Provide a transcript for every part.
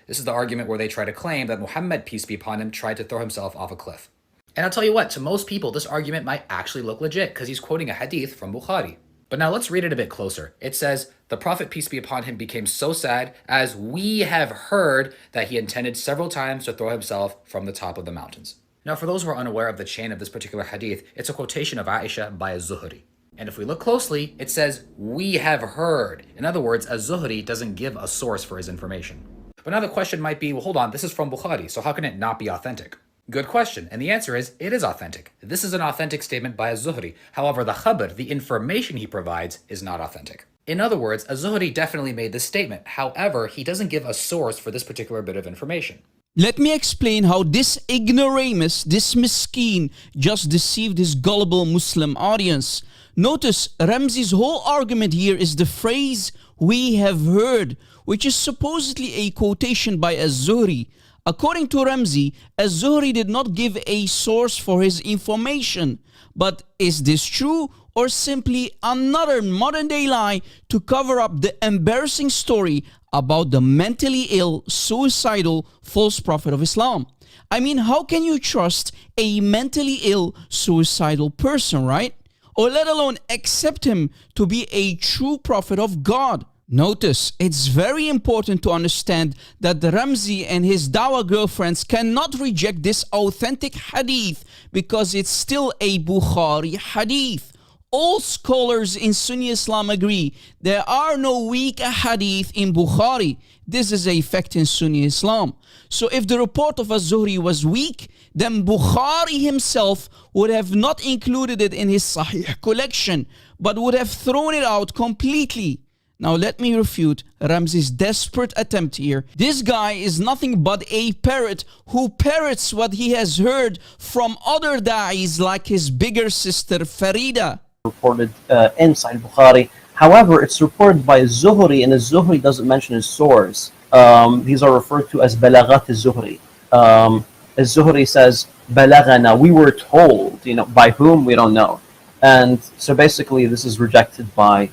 This is the argument where they try to claim that Muhammad, peace be upon him, tried to throw himself off a cliff. And I'll tell you what, to most people, this argument might actually look legit because he's quoting a hadith from Bukhari. But now let's read it a bit closer. It says, the Prophet, peace be upon him, became so sad as we have heard that he intended several times to throw himself from the top of the mountains. Now, for those who are unaware of the chain of this particular hadith, it's a quotation of Aisha by Az-Zuhri. And if we look closely, it says, we have heard. In other words, Az-Zuhri doesn't give a source for his information. But now the question might be, well, hold on, this is from Bukhari, so how can it not be authentic? Good question, and the answer is, it is authentic. This is an authentic statement by Az-Zuhri. However, the khabar, the information he provides, is not authentic. In other words, Az-Zuhri definitely made this statement. However, he doesn't give a source for this particular bit of information. Let me explain how this ignoramus, this miskeen, just deceived his gullible Muslim audience. Notice, Ramzi's whole argument here is the phrase, we have heard, which is supposedly a quotation by Az-Zuhri. According to Ramzi, Az-Zuhri did not give a source for his information. But is this true or simply another modern-day lie to cover up the embarrassing story about the mentally ill, suicidal, false prophet of Islam? I mean, how can you trust a mentally ill, suicidal person, right? Or let alone accept him to be a true prophet of God? Notice, it's very important to understand that Ramzi and his Dawah girlfriends cannot reject this authentic hadith because it's still a Bukhari hadith. All scholars in Sunni Islam agree there are no weak hadith in Bukhari. This is a fact in Sunni Islam. So if the report of Az-Zuhri was weak, then Bukhari himself would have not included it in his Sahih collection, but would have thrown it out completely. Now let me refute Ramzi's desperate attempt here. This guy is nothing but a parrot who parrots what he has heard from other da'is like his bigger sister Farida. Reported inside Bukhari. However, it's reported by Zuhri, and Zuhri doesn't mention his source. These are referred to as balaghat al-Zuhri. Zuhri says, balagana, we were told, by whom, we don't know. And so basically this is rejected by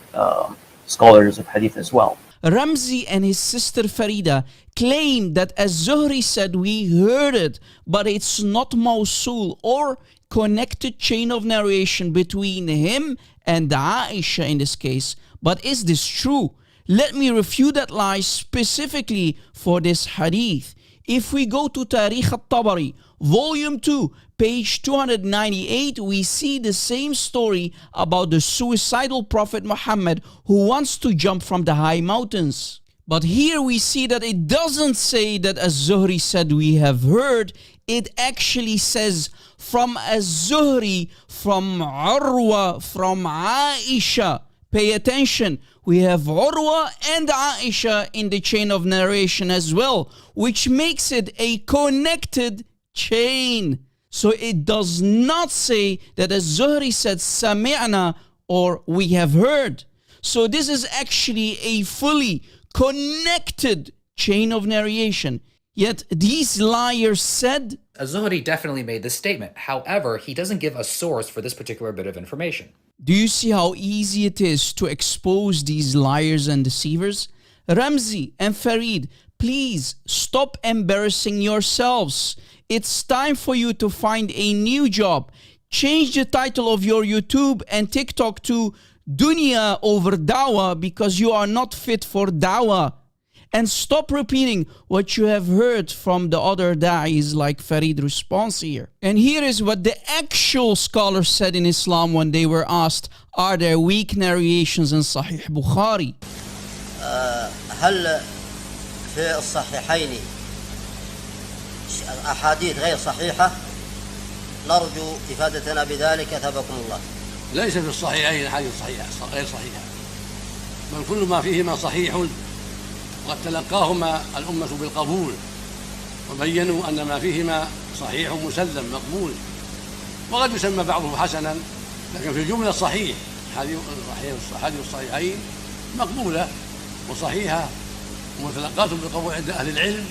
scholars of hadith as well. Ramzi and his sister Farida claim that Az-Zuhri said we heard it, but it's not mawsul or connected chain of narration between him and Aisha in this case. But is this true? Let me refute that lie specifically for this hadith. If we go to Tarikh al-Tabari, volume 2, page 298, we see the same story about the suicidal Prophet Muhammad who wants to jump from the high mountains. But here we see that it doesn't say that Az-Zuhri said we have heard. It actually says from Az-Zuhri, from Urwa, from Aisha. Pay attention, we have Urwa and Aisha in the chain of narration as well, which makes it a connected chain. So it does not say that Az-Zuhri said Sami'na or we have heard. So this is actually a fully connected chain of narration. Yet these liars said, Az-Zuhri definitely made this statement. However, he doesn't give a source for this particular bit of information. Do you see how easy it is to expose these liars and deceivers? Ramzi and Farid, please stop embarrassing yourselves. It's time for you to find a new job. Change the title of your YouTube and TikTok to Dunya over Dawah because you are not fit for Dawah. And stop repeating what you have heard from the other da'is like Farid response here. And here is what the actual scholars said in Islam when they were asked, are there weak narrations in Sahih Bukhari? هل في الصحيحين أحاديث غير صحيحة؟ نرجو إفادتنا بذلك أثابكم الله. ليس في الصحيحين أحاديث صحيحة غير صحيحة، بل كل ما فيهما صحيح، وقد تلقاهما الأمة بالقبول وبينوا أن ما فيهما صحيح مسلم مقبول، وقد يسمى بعضه حسنا، لكن في الجملة صحيح. حديث الصحيحين مقبولة وصحيحة ومتلقاة بالقبول عند أهل العلم